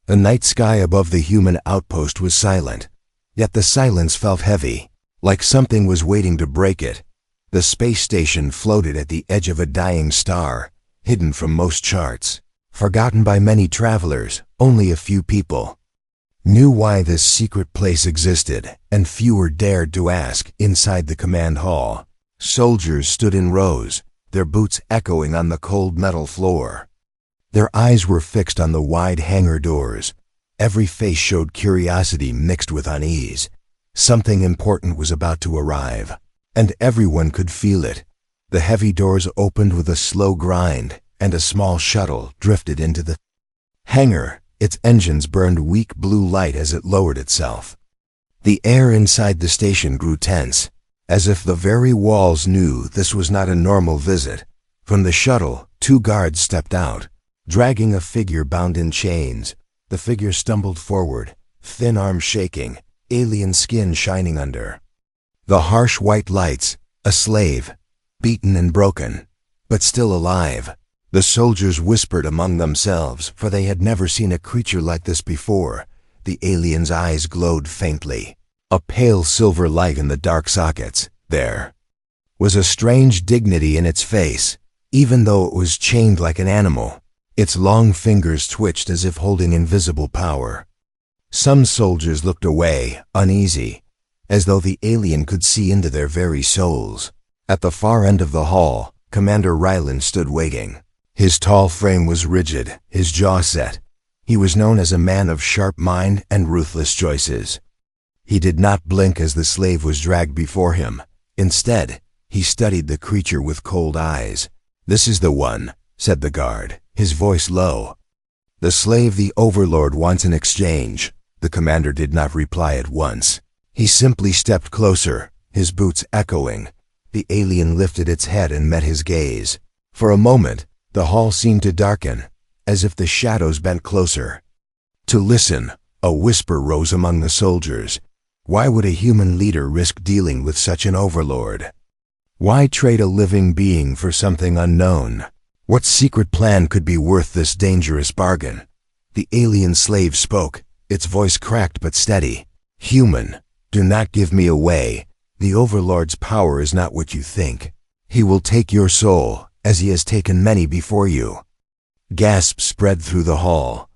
The night sky above the human outpost was silent, yet the silence felt heavy, like something was waiting to break it. The space station floated at the edge of a dying star, hidden from most charts, forgotten by many travelers. Only a few people knew why this secret place existed, and fewer dared to ask. Inside the command hall, soldiers stood in rows, their boots echoing on the cold metal floor. Their eyes were fixed on the wide hangar doors. Every face showed curiosity mixed with unease. Something important was about to arrive, and everyone could feel it. The heavy doors opened with a slow grind, and a small shuttle drifted into the hangar. Its engines burned weak blue light as it lowered itself. The air inside the station grew tense, as if the very walls knew this was not a normal visit. From the shuttle, 2 guards stepped out, dragging a figure bound in chains. The figure stumbled forward, thin arms shaking, alien skin shining under the harsh white lights. A slave, beaten and broken, but still alive. The soldiers whispered among themselves, for they had never seen a creature like this before. The alien's eyes glowed faintly, a pale silver light in the dark sockets. There was a strange dignity in its face, even though it was chained like an animal. Its long fingers twitched as if holding invisible power. Some soldiers looked away, uneasy, as though the alien could see into their very souls. At the far end of the hall, Commander Ryland stood waiting. His tall frame was rigid, his jaw set. He was known as a man of sharp mind and ruthless choices. He did not blink as the slave was dragged before him. Instead, he studied the creature with cold eyes. "This is the one," said the guard, his voice low. "The slave the Overlord wants in exchange." The commander did not reply at once. He simply stepped closer, his boots echoing. The alien lifted its head and met his gaze. For a moment, the hall seemed to darken, as if the shadows bent closer to listen. A whisper rose among the soldiers. Why would a human leader risk dealing with such an overlord? Why trade a living being for something unknown? What secret plan could be worth this dangerous bargain? The alien slave spoke, its voice cracked but steady. "Human, do not give me away. The Overlord's power is not what you think. He will take your soul, as he has taken many before you." Gasps spread through the hall.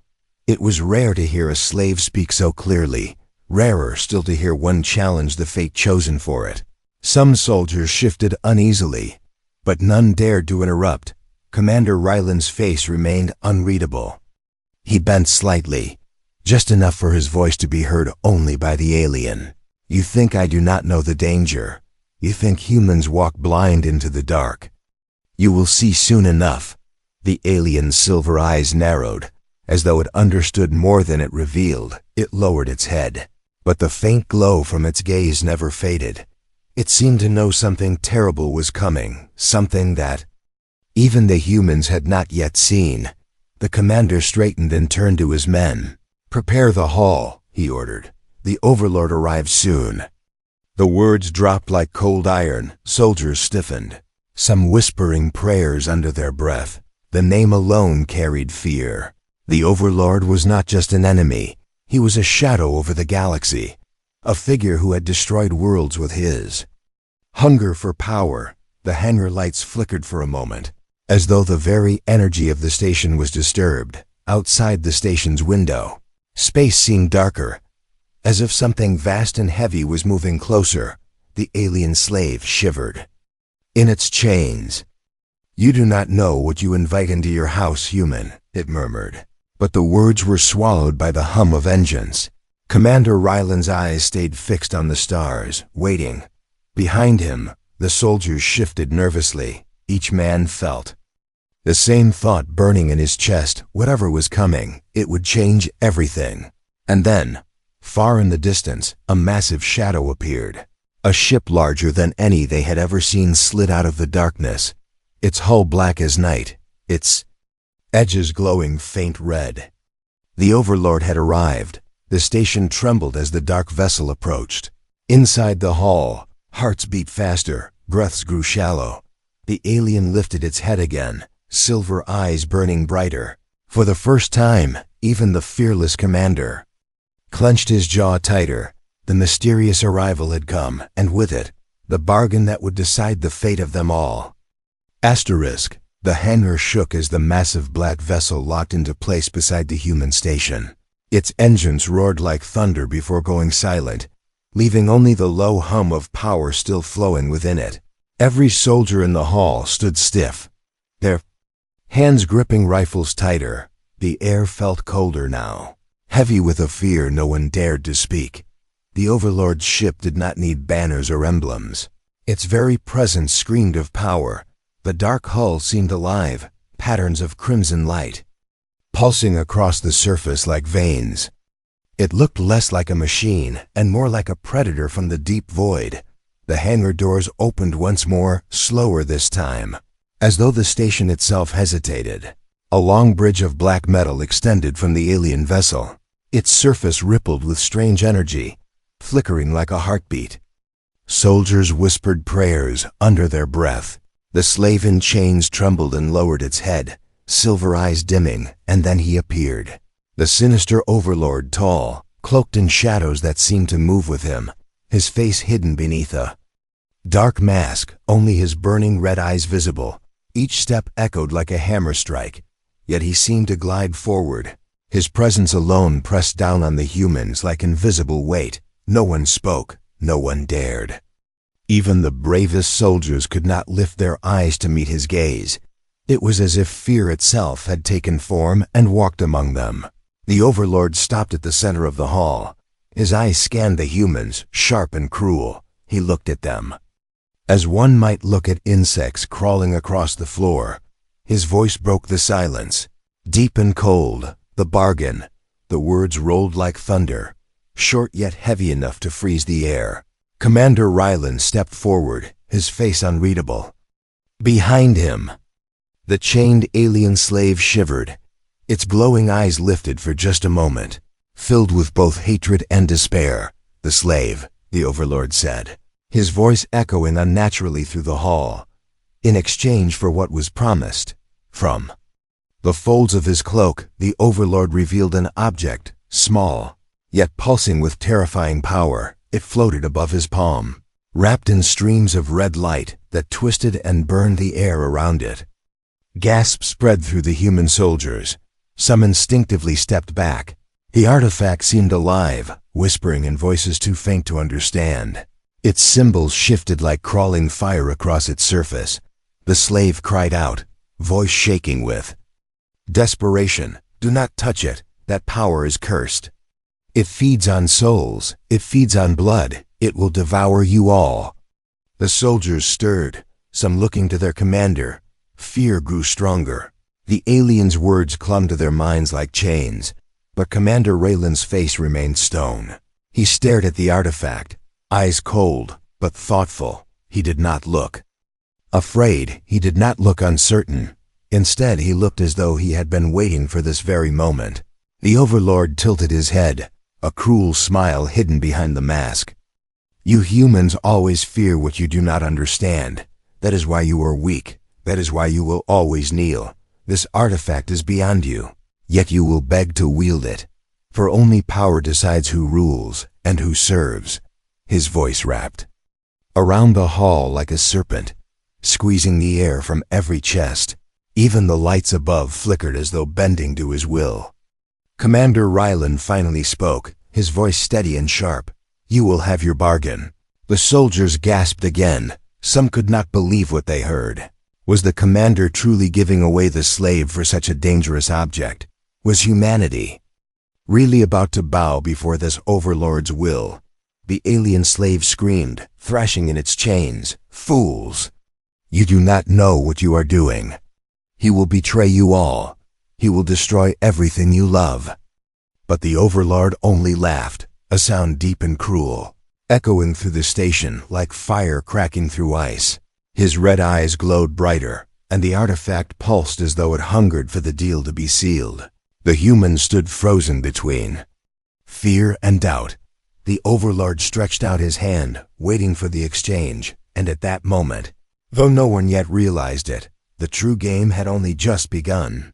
It was rare to hear a slave speak so clearly, rarer still to hear one challenge the fate chosen for it. Some soldiers shifted uneasily, but none dared to interrupt. Commander Ryland's face remained unreadable. He bent slightly, just enough for his voice to be heard only by the alien. "You think I do not know the danger. You think humans walk blind into the dark. You will see soon enough." The alien's silver eyes narrowed, as though it understood more than it revealed. It lowered its head, but the faint glow from its gaze never faded. It seemed to know something terrible was coming, something that even the humans had not yet seen. The commander straightened and turned to his men. "Prepare the hall," he ordered. "The Overlord arrives soon." The words dropped like cold iron. Soldiers stiffened, some whispering prayers under their breath. The name alone carried fear. The Overlord was not just an enemy. He was a shadow over the galaxy, a figure who had destroyed worlds with his hunger for power. The hangar lights flickered for a moment, as though the very energy of the station was disturbed. Outside the station's window, space seemed darker, as if something vast and heavy was moving closer. The alien slave shivered in its chains. "You do not know what you invite into your house, human," it murmured. But the words were swallowed by the hum of engines. Commander Ryland's eyes stayed fixed on the stars, waiting. Behind him, the soldiers shifted nervously. Each man felt the same thought burning in his chest. Whatever was coming, it would change everything. And then, far in the distance, a massive shadow appeared. A ship larger than any they had ever seen slid out of the darkness, its hull black as night, its edges glowing faint red. The Overlord had arrived. The station trembled as the dark vessel approached. Inside the hall, hearts beat faster, breaths grew shallow. The alien lifted its head again, silver eyes burning brighter. For the first time, even the fearless commander clenched his jaw tighter. The mysterious arrival had come, and with it, the bargain that would decide the fate of them all. Asterisk. The hangar shook as the massive black vessel locked into place beside the human station. Its engines roared like thunder before going silent, leaving only the low hum of power still flowing within it. Every soldier in the hall stood stiff, their hands gripping rifles tighter. The air felt colder now, heavy with a fear no one dared to speak. The Overlord's ship did not need banners or emblems. Its very presence screamed of power. The dark hull seemed alive, patterns of crimson light pulsing across the surface like veins. It looked less like a machine and more like a predator from the deep void. The hangar doors opened once more, slower this time, as though the station itself hesitated. A long bridge of black metal extended from the alien vessel. Its surface rippled with strange energy, flickering like a heartbeat. Soldiers whispered prayers under their breath. The slave in chains trembled and lowered its head, silver eyes dimming, and then he appeared. The sinister Overlord, tall, cloaked in shadows that seemed to move with him, his face hidden beneath a dark mask, only his burning red eyes visible. Each step echoed like a hammer strike, yet he seemed to glide forward. His presence alone pressed down on the humans like invisible weight. No one spoke, no one dared. Even the bravest soldiers could not lift their eyes to meet his gaze. It was as if fear itself had taken form and walked among them. The Overlord stopped at the center of the hall. His eyes scanned the humans, sharp and cruel. He looked at them as one might look at insects crawling across the floor. His voice broke the silence, deep and cold. The bargain. The words rolled like thunder, short yet heavy enough to freeze the air. Commander Ryland stepped forward, his face unreadable. Behind him, the chained alien slave shivered. Its glowing eyes lifted for just a moment, filled with both hatred and despair. The slave, the Overlord said, his voice echoing unnaturally through the hall. In exchange for what was promised. From the folds of his cloak, the Overlord revealed an object, small, yet pulsing with terrifying power. It floated above his palm, wrapped in streams of red light that twisted and burned the air around it. Gasps spread through the human soldiers. Some instinctively stepped back. The artifact seemed alive, whispering in voices too faint to understand. Its symbols shifted like crawling fire across its surface. The slave cried out, voice shaking with desperation, "Do not touch it. That power is cursed. It feeds on souls, it feeds on blood, it will devour you all." The soldiers stirred, some looking to their commander. Fear grew stronger. The aliens' words clung to their minds like chains, but Commander Raylan's face remained stone. He stared at the artifact, eyes cold, but thoughtful. He did not look afraid, he did not look uncertain. Instead, he looked as though he had been waiting for this very moment. The Overlord tilted his head, a cruel smile hidden behind the mask. "You humans always fear what you do not understand. That is why you are weak. That is why you will always kneel. This artifact is beyond you, yet you will beg to wield it. For only power decides who rules and who serves." His voice wrapped around the hall like a serpent, squeezing the air from every chest. Even the lights above flickered as though bending to his will. Commander Ryland finally spoke, his voice steady and sharp. "You will have your bargain." The soldiers gasped again. Some could not believe what they heard. Was the commander truly giving away the slave for such a dangerous object? Was humanity really about to bow before this Overlord's will? The alien slave screamed, thrashing in its chains, "Fools! You do not know what you are doing. He will betray you all. He will destroy everything you love." But the Overlord only laughed, a sound deep and cruel, echoing through the station like fire cracking through ice. His red eyes glowed brighter, and the artifact pulsed as though it hungered for the deal to be sealed. The humans stood frozen between fear and doubt. The Overlord stretched out his hand, waiting for the exchange, and at that moment, though no one yet realized it, the true game had only just begun.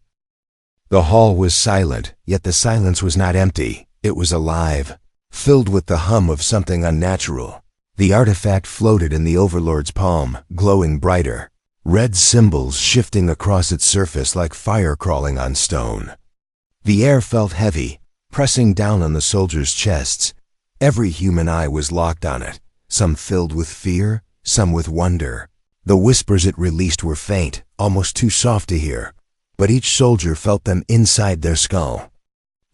The hall was silent, yet the silence was not empty. It was alive, filled with the hum of something unnatural. The artifact floated in the Overlord's palm, glowing brighter, red symbols shifting across its surface like fire crawling on stone. The air felt heavy, pressing down on the soldiers' chests. Every human eye was locked on it, some filled with fear, some with wonder. The whispers it released were faint, almost too soft to hear, but each soldier felt them inside their skull.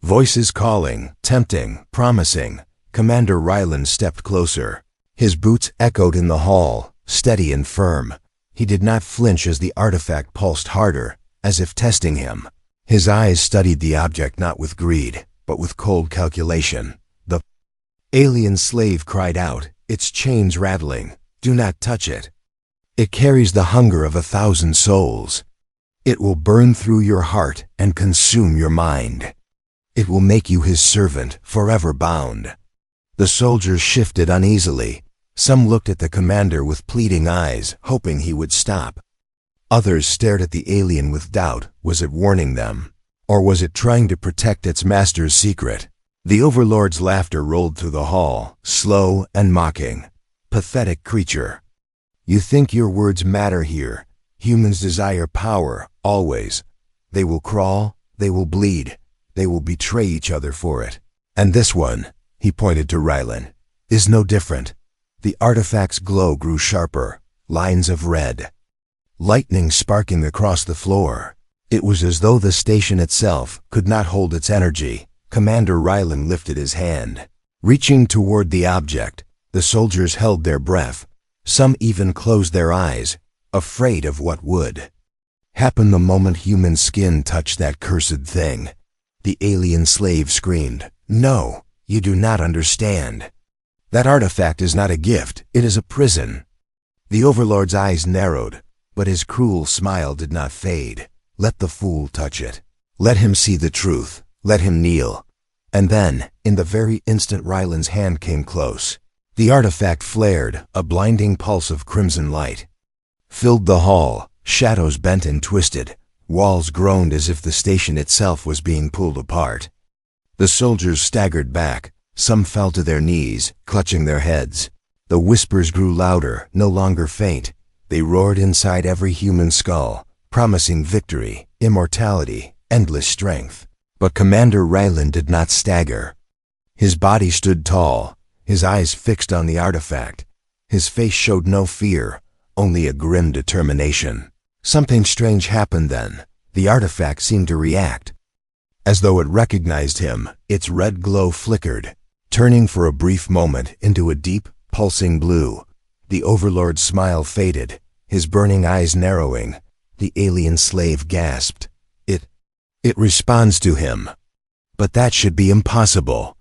Voices calling, tempting, promising. Commander Ryland stepped closer. His boots echoed in the hall, steady and firm. He did not flinch as the artifact pulsed harder, as if testing him. His eyes studied the object not with greed, but with cold calculation. The alien slave cried out, its chains rattling. Do not touch it. It carries the hunger of 1,000 souls. It will burn through your heart and consume your mind. It will make you his servant, forever bound. The soldiers shifted uneasily. Some looked at the commander with pleading eyes, hoping he would stop. Others stared at the alien with doubt. Was it warning them? Or was it trying to protect its master's secret? The Overlord's laughter rolled through the hall, slow and mocking. Pathetic creature. You think your words matter here. Humans desire power, always. They will crawl, they will bleed, they will betray each other for it. And this one, he pointed to Rylan, is no different. The artifact's glow grew sharper, lines of red. Lightning sparking across the floor. It was as though the station itself could not hold its energy. Commander Rylan lifted his hand. Reaching toward the object, the soldiers held their breath. Some even closed their eyes, afraid of what would happen the moment human skin touched that cursed thing. The alien slave screamed, "No, you do not understand. That artifact is not a gift, it is a prison." The Overlord's eyes narrowed, but his cruel smile did not fade. Let the fool touch it. Let him see the truth. Let him kneel. And then, in the very instant Ryland's hand came close, the artifact flared, a blinding pulse of crimson light. Filled the hall, shadows bent and twisted, walls groaned as if the station itself was being pulled apart. The soldiers staggered back, some fell to their knees, clutching their heads. The whispers grew louder, no longer faint. They roared inside every human skull, promising victory, immortality, endless strength. But Commander Ryland did not stagger. His body stood tall, his eyes fixed on the artifact. His face showed no fear, only a grim determination. Something strange happened then. The artifact seemed to react. As though it recognized him, its red glow flickered, turning for a brief moment into a deep, pulsing blue. The Overlord's smile faded, his burning eyes narrowing. The alien slave gasped. It responds to him. But that should be impossible.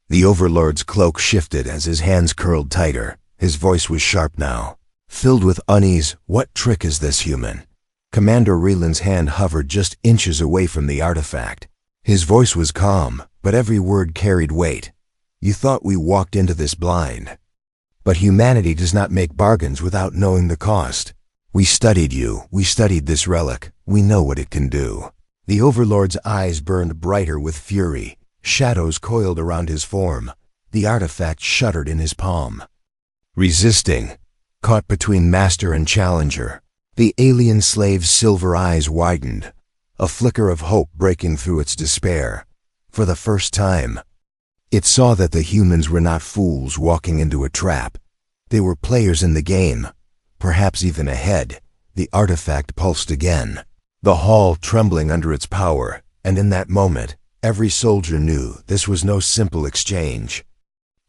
The Overlord's cloak shifted as his hands curled tighter. His voice was sharp now, filled with unease. What trick is this, human? Commander Ryland's hand hovered just inches away from the artifact. His voice was calm, but every word carried weight. You thought we walked into this blind. But humanity does not make bargains without knowing the cost. We studied you, we studied this relic, we know what it can do. The Overlord's eyes burned brighter with fury. Shadows coiled around his form. The artifact shuddered in his palm. Resisting, caught between master and challenger. The alien slave's silver eyes widened, a flicker of hope breaking through its despair. For the first time, it saw that the humans were not fools walking into a trap. They were players in the game, perhaps even ahead. The artifact pulsed again, the hall trembling under its power, and in that moment, every soldier knew this was no simple exchange.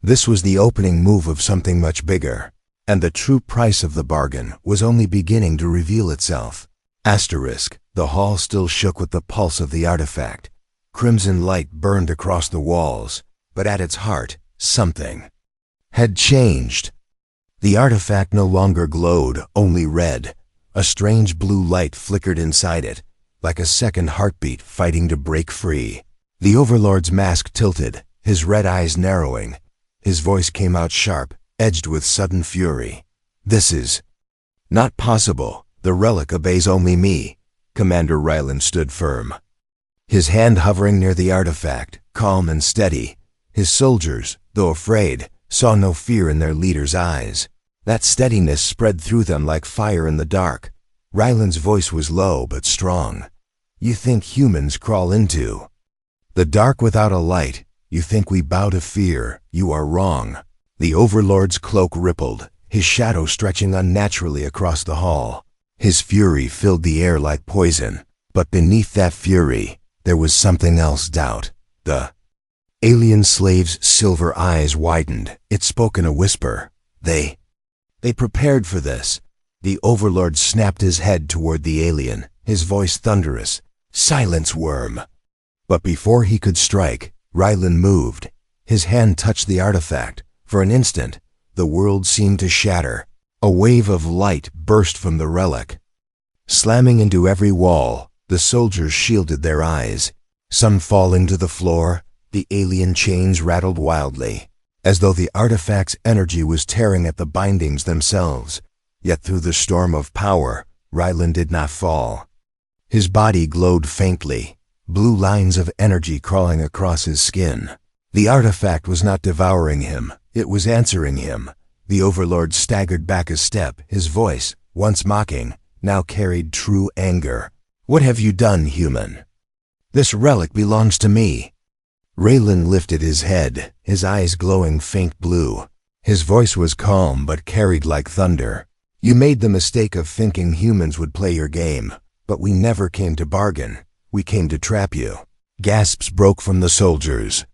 This was the opening move of something much bigger, and the true price of the bargain was only beginning to reveal itself. Asterisk, the hall still shook with the pulse of the artifact. Crimson light burned across the walls, but at its heart, something had changed. The artifact no longer glowed, only red. A strange blue light flickered inside it, like a second heartbeat fighting to break free. The Overlord's mask tilted, his red eyes narrowing. His voice came out sharp, edged with sudden fury. This is not possible. The relic obeys only me. Commander Ryland stood firm. his hand hovering near the artifact, calm and steady. His soldiers, though afraid, saw no fear in their leader's eyes. That steadiness spread through them like fire in the dark. Ryland's voice was low but strong. "You think humans crawl into the dark without a light. You think we bow to fear. You are wrong." The Overlord's cloak rippled, his shadow stretching unnaturally across the hall. His fury filled the air like poison. But beneath that fury, there was something else. Doubt. The alien slave's silver eyes widened. It spoke in a whisper. They prepared for this. The Overlord snapped his head toward the alien, his voice thunderous. "Silence, worm!" But before he could strike, Ryland moved. His hand touched the artifact. For an instant, the world seemed to shatter. A wave of light burst from the relic. Slamming into every wall, the soldiers shielded their eyes. Some falling to the floor, the alien chains rattled wildly, as though the artifact's energy was tearing at the bindings themselves. Yet through the storm of power, Ryland did not fall. His body glowed faintly, blue lines of energy crawling across his skin. The artifact was not devouring him, it was answering him. The Overlord staggered back a step, his voice, once mocking, now carried true anger. "What have you done, human? This relic belongs to me." Ryland lifted his head, his eyes glowing faint blue. His voice was calm but carried like thunder. "You made the mistake of thinking humans would play your game, but we never came to bargain. We came to trap you." Gasps broke from the soldiers.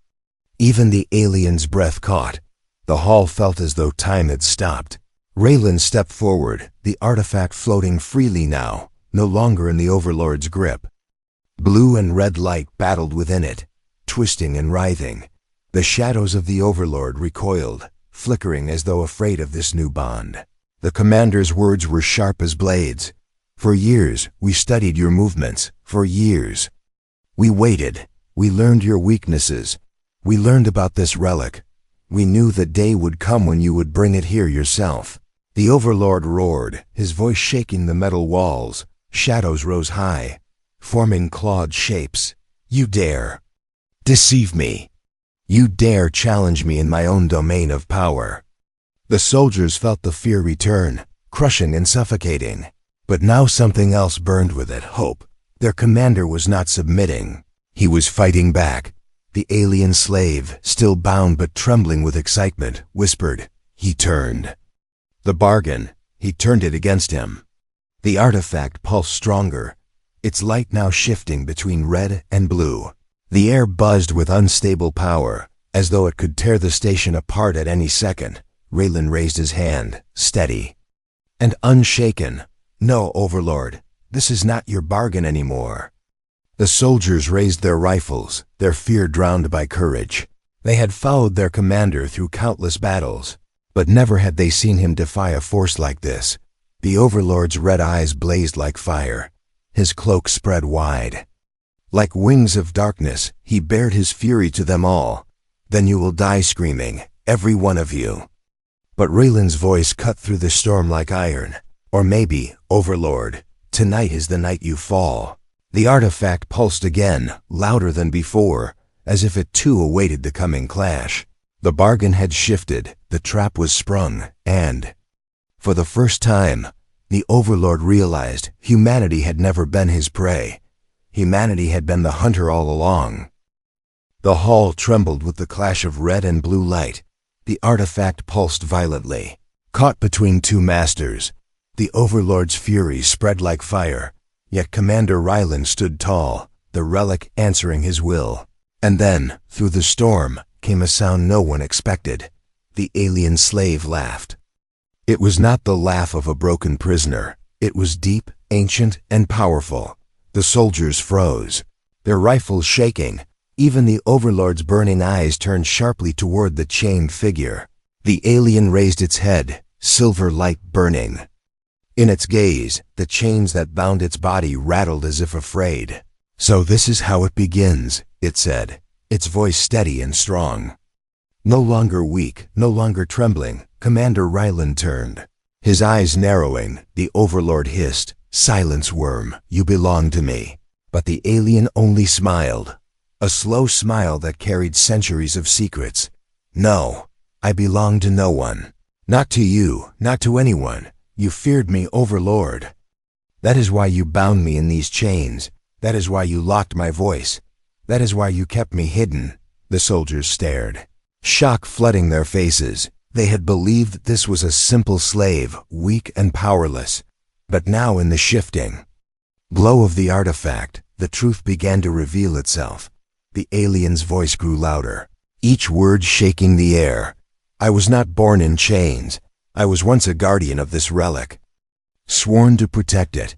Even the alien's breath caught. The hall felt as though time had stopped. Ryland stepped forward, the artifact floating freely now, no longer in the Overlord's grip. Blue and red light battled within it, twisting and writhing. The shadows of the Overlord recoiled, flickering as though afraid of this new bond. The commander's words were sharp as blades. "For years, we studied your movements. For years. We waited. We learned your weaknesses. We learned about this relic. We knew the day would come when you would bring it here yourself." The Overlord roared, his voice shaking the metal walls. Shadows rose high, forming clawed shapes. "You dare deceive me. You dare challenge me in my own domain of power." The soldiers felt the fear return, crushing and suffocating. But now something else burned with it, hope. Their commander was not submitting. He was fighting back. The alien slave, still bound but trembling with excitement, whispered. He turned. The bargain, he turned it against him. The artifact pulsed stronger, its light now shifting between red and blue. The air buzzed with unstable power, as though it could tear the station apart at any second. Ryland raised his hand, steady and unshaken. "No, Overlord, this is not your bargain anymore." The soldiers raised their rifles, their fear drowned by courage. They had followed their commander through countless battles, but never had they seen him defy a force like this. The Overlord's red eyes blazed like fire. His cloak spread wide. Like wings of darkness, he bared his fury to them all. "Then you will die screaming, every one of you." But Ryland's voice cut through the storm like iron. "Or maybe, Overlord, tonight is the night you fall." The artifact pulsed again, louder than before, as if it too awaited the coming clash. The bargain had shifted, the trap was sprung, and, for the first time, the Overlord realized humanity had never been his prey. Humanity had been the hunter all along. The hall trembled with the clash of red and blue light. The artifact pulsed violently. Caught between two masters, the Overlord's fury spread like fire. Yet Commander Ryland stood tall, the relic answering his will. And then, through the storm, came a sound no one expected. The alien slave laughed. It was not the laugh of a broken prisoner. It was deep, ancient, and powerful. The soldiers froze, their rifles shaking. Even the Overlord's burning eyes turned sharply toward the chained figure. The alien raised its head, silver light burning. In its gaze, the chains that bound its body rattled as if afraid. "So this is how it begins," it said, its voice steady and strong. No longer weak, no longer trembling, Commander Ryland turned. His eyes narrowing, the Overlord hissed, "Silence, worm, you belong to me. But the alien only smiled, a slow smile that carried centuries of secrets. No, I belong to no one. Not to you, not to anyone. You feared me, Overlord. That is why you bound me in these chains. That is why you locked my voice. That is why you kept me hidden. The soldiers stared, shock flooding their faces. They had believed this was a simple slave, weak and powerless. But now in the shifting glow of the artifact, the truth began to reveal itself. The alien's voice grew louder, each word shaking the air. I was not born in chains. I was once a guardian of this relic, sworn to protect it,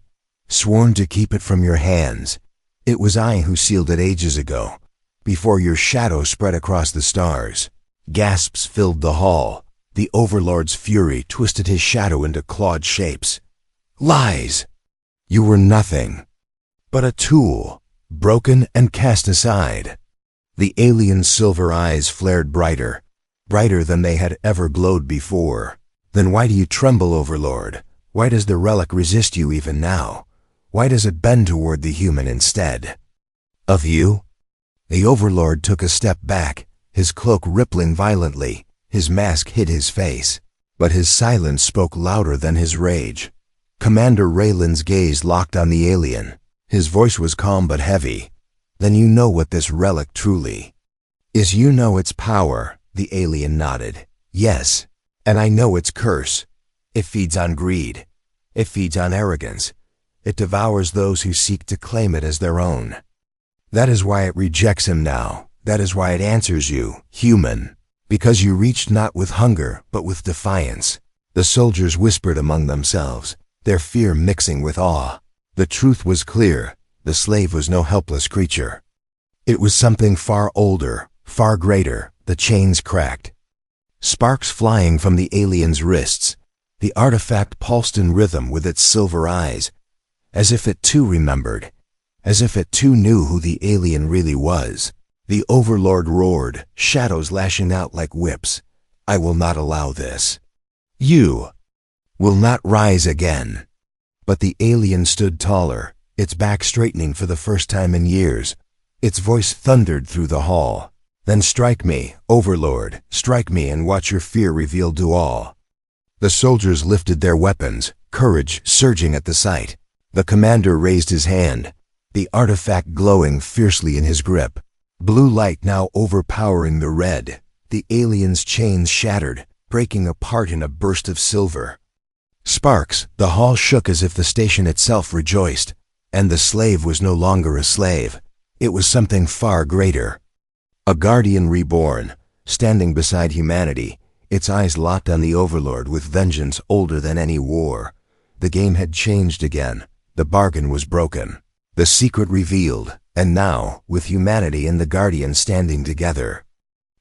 sworn to keep it from your hands. It was I who sealed it ages ago, before your shadow spread across the stars. Gasps filled the hall. The Overlord's fury twisted his shadow into clawed shapes. Lies! You were nothing but a tool, broken and cast aside. The alien's silver eyes flared brighter, brighter than they had ever glowed before. Then why do you tremble, Overlord? Why does the relic resist you even now? Why does it bend toward the human instead of you? The Overlord took a step back, his cloak rippling violently. His mask hid his face, but his silence spoke louder than his rage. Commander Raylan's gaze locked on the alien. His voice was calm but heavy. Then you know what this relic truly is. You know its power. The alien nodded. Yes, and I know its curse. It feeds on greed. It feeds on arrogance. It devours those who seek to claim it as their own. That is why it rejects him now. That is why it answers you, human. Because you reached not with hunger, but with defiance. The soldiers whispered among themselves, their fear mixing with awe. The truth was clear. The slave was no helpless creature. It was something far older, far greater. The chains cracked, sparks flying from the alien's wrists. The artifact pulsed in rhythm with its silver eyes, as if it too remembered, as if it too knew who the alien really was. The Overlord roared, shadows lashing out like whips. I will not allow this. You will not rise again. But the alien stood taller, its back straightening for the first time in years. Its voice thundered through the hall. Then strike me, Overlord, strike me and watch your fear revealed to all. The soldiers lifted their weapons, courage surging at the sight. The commander raised his hand, the artifact glowing fiercely in his grip. Blue light now overpowering the red. The alien's chains shattered, breaking apart in a burst of silver. Sparks, the hall shook as if the station itself rejoiced. And the slave was no longer a slave. It was something far greater. A guardian reborn, standing beside humanity, its eyes locked on the Overlord with vengeance older than any war. The game had changed again. The bargain was broken. The secret revealed. And now, with humanity and the Guardian standing together,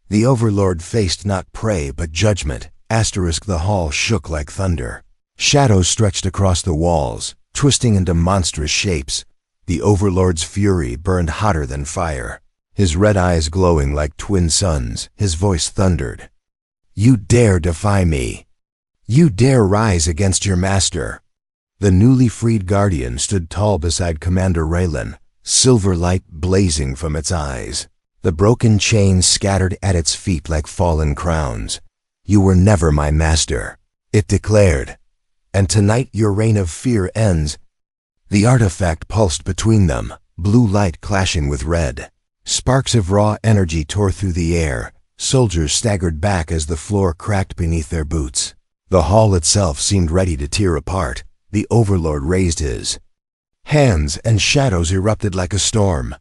the Overlord faced not prey but judgment. The hall shook like thunder. Shadows stretched across the walls, twisting into monstrous shapes. The Overlord's fury burned hotter than fire, his red eyes glowing like twin suns. His voice thundered. You dare defy me. You dare rise against your master. The newly freed Guardian stood tall beside Commander Raylan, silver light blazing from its eyes. The broken chains scattered at its feet like fallen crowns. You were never my master, it declared. And tonight your reign of fear ends. The artifact pulsed between them, blue light clashing with red. Sparks of raw energy tore through the air. Soldiers staggered back as the floor cracked beneath their boots. The hall itself seemed ready to tear apart. The Overlord raised his hands and shadows erupted like a storm.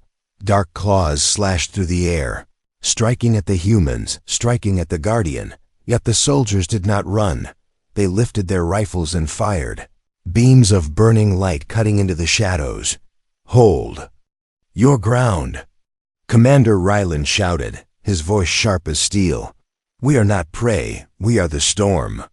Dark claws slashed through the air, striking at the humans, striking at the Guardian. Yet the soldiers did not run. They lifted their rifles and fired, beams of burning light cutting into the shadows. Hold your ground, Commander Ryland shouted, his voice sharp as steel. We are not prey, we are the storm.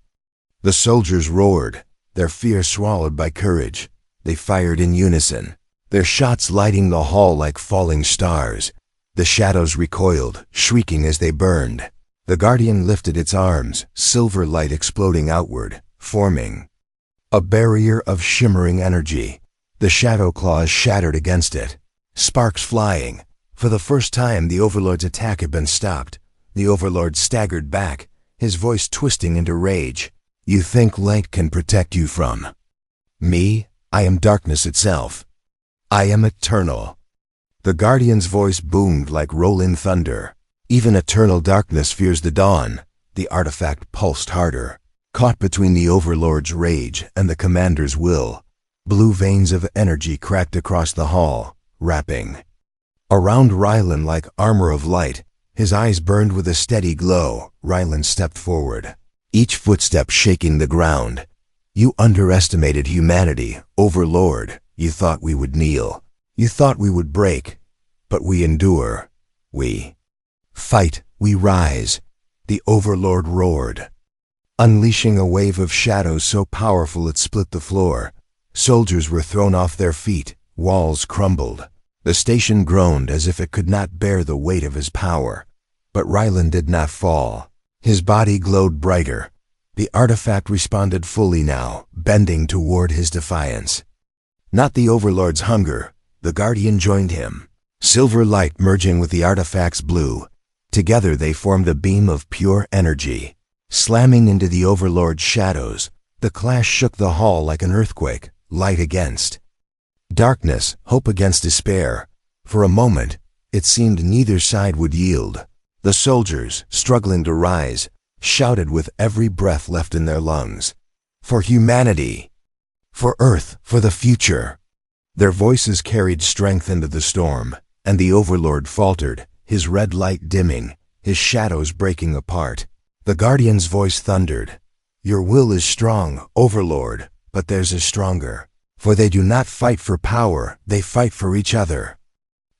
The soldiers roared, their fear swallowed by courage. They fired in unison, their shots lighting the hall like falling stars. The shadows recoiled, shrieking as they burned. The Guardian lifted its arms, silver light exploding outward, forming a barrier of shimmering energy. The shadow claws shattered against it. sparks flying. For the first time, the Overlord's attack had been stopped. The Overlord staggered back, his voice twisting into rage. You think light can protect you from me? I am darkness itself. I am eternal. The Guardian's voice boomed like rolling thunder. Even eternal darkness fears the dawn. The artifact pulsed harder, caught between the Overlord's rage and the Commander's will. Blue veins of energy cracked across the hall, wrapping around Rylan like armor of light. His eyes burned with a steady glow. Rylan stepped forward, each footstep shaking the ground. You underestimated humanity, Overlord. You thought we would kneel. You thought we would break. But we endure. We fight. We rise. The Overlord roared, unleashing a wave of shadows so powerful it split the floor. Soldiers were thrown off their feet. Walls crumbled. The station groaned as if it could not bear the weight of his power. But Rylan did not fall. His body glowed brighter. The artifact responded fully now, bending toward his defiance. Not the Overlord's hunger. The Guardian joined him, silver light merging with the artifact's blue. Together they formed a beam of pure energy. Slamming into the Overlord's shadows, the clash shook the hall like an earthquake, light against darkness, hope against despair. For a moment, it seemed neither side would yield. The soldiers, struggling to rise, shouted with every breath left in their lungs. For humanity! For Earth! For the future! Their voices carried strength into the storm, and the Overlord faltered, his red light dimming, his shadows breaking apart. The Guardian's voice thundered. Your will is strong, Overlord, but theirs is stronger. For they do not fight for power, they fight for each other.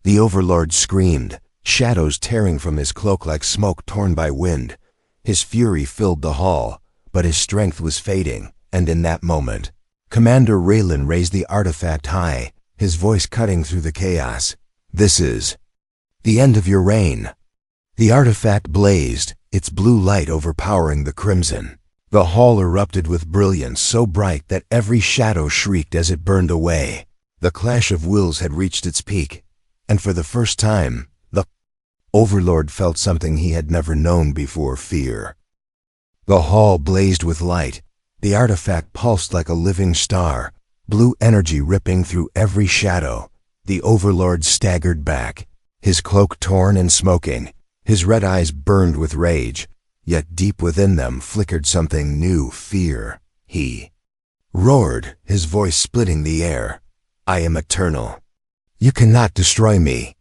The Overlord screamed, shadows tearing from his cloak like smoke torn by wind. His fury filled the hall, but his strength was fading, and in that moment, Commander Raylan raised the artifact high, his voice cutting through the chaos. This is the end of your reign. The artifact blazed, its blue light overpowering the crimson. The hall erupted with brilliance so bright that every shadow shrieked as it burned away. The clash of wills had reached its peak, and for the first time, the Overlord felt something he had never known before: fear. The hall blazed with light. The artifact pulsed like a living star, blue energy ripping through every shadow. The Overlord staggered back, his cloak torn and smoking. His red eyes burned with rage, yet deep within them flickered something new: fear. He roared, his voice splitting the air. I am eternal. You cannot destroy me.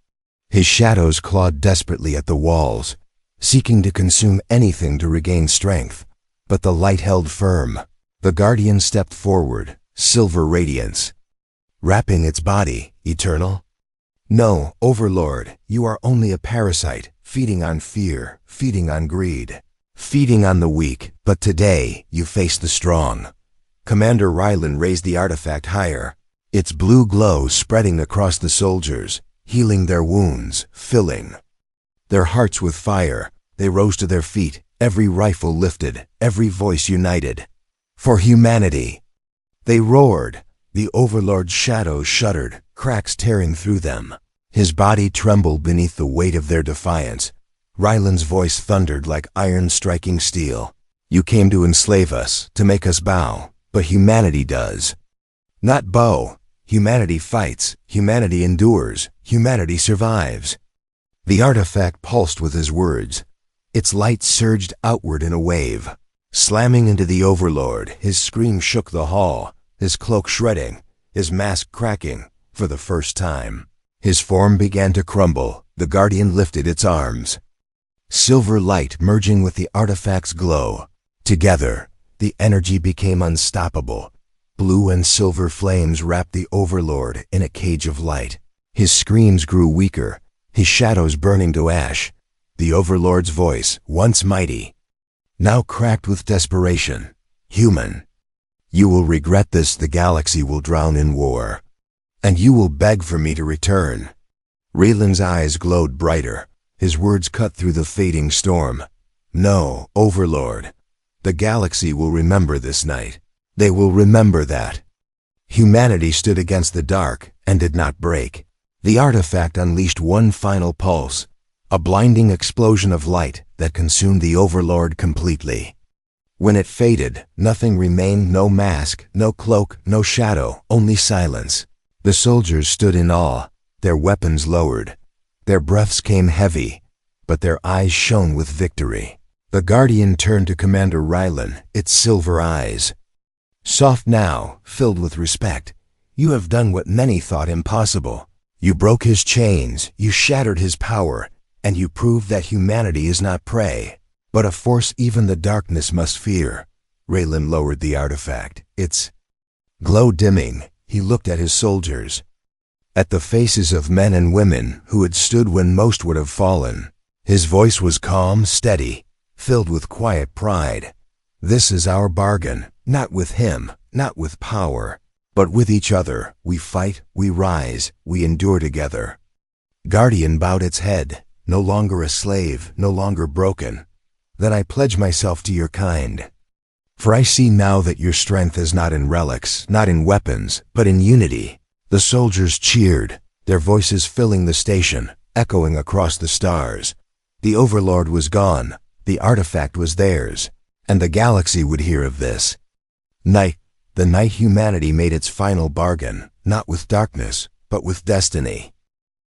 His shadows clawed desperately at the walls, seeking to consume anything to regain strength. But the light held firm. The Guardian stepped forward, silver radiance, wrapping its body. Eternal? No, Overlord, you are only a parasite, feeding on fear, feeding on greed, feeding on the weak. But today, you face the strong. Commander Rylan raised the artifact higher, its blue glow spreading across the soldiers, healing their wounds, filling their hearts with fire. They rose to their feet, every rifle lifted, every voice united. For humanity! They roared. The Overlord's shadows shuddered, cracks tearing through them. His body trembled beneath the weight of their defiance. Rylan's voice thundered like iron striking steel. You came to enslave us, to make us bow, but humanity does not bow. Humanity fights, humanity endures, humanity survives. The artifact pulsed with his words. Its light surged outward in a wave, slamming into the Overlord. His scream shook the hall, his cloak shredding, his mask cracking. For the first time, his form began to crumble. The Guardian lifted its arms, silver light merging with the artifact's glow. Together, the energy became unstoppable. Blue and silver flames wrapped the Overlord in a cage of light. His screams grew weaker, his shadows burning to ash. The Overlord's voice, once mighty, now cracked with desperation. Human, you will regret this. The galaxy will drown in war, and you will beg for me to return. Raylan's eyes glowed brighter, his words cut through the fading storm. No, Overlord, the galaxy will remember this night. They will remember that humanity stood against the dark and did not break. The artifact unleashed one final pulse, a blinding explosion of light that consumed the Overlord completely. When it faded, nothing remained, no mask, no cloak, no shadow, only silence. The soldiers stood in awe, their weapons lowered. Their breaths came heavy, but their eyes shone with victory. The Guardian turned to Commander Rylan, its silver eyes. Soft now, filled with respect. You have done what many thought impossible. You broke his chains, you shattered his power, and you proved that humanity is not prey, but a force even the darkness must fear. Raylan lowered the artifact, its glow dimming. He looked at his soldiers, at the faces of men and women who had stood when most would have fallen. His voice was calm, steady, filled with quiet pride. This is our bargain, not with him, not with power, but with each other. We fight, we rise, we endure together. Guardian bowed its head, no longer a slave, no longer broken. Then I pledge myself to your kind. For I see now that your strength is not in relics, not in weapons, but in unity. The soldiers cheered, their voices filling the station, echoing across the stars. The Overlord was gone, the artifact was theirs, and the galaxy would hear of this. The night humanity made its final bargain, not with darkness, but with destiny.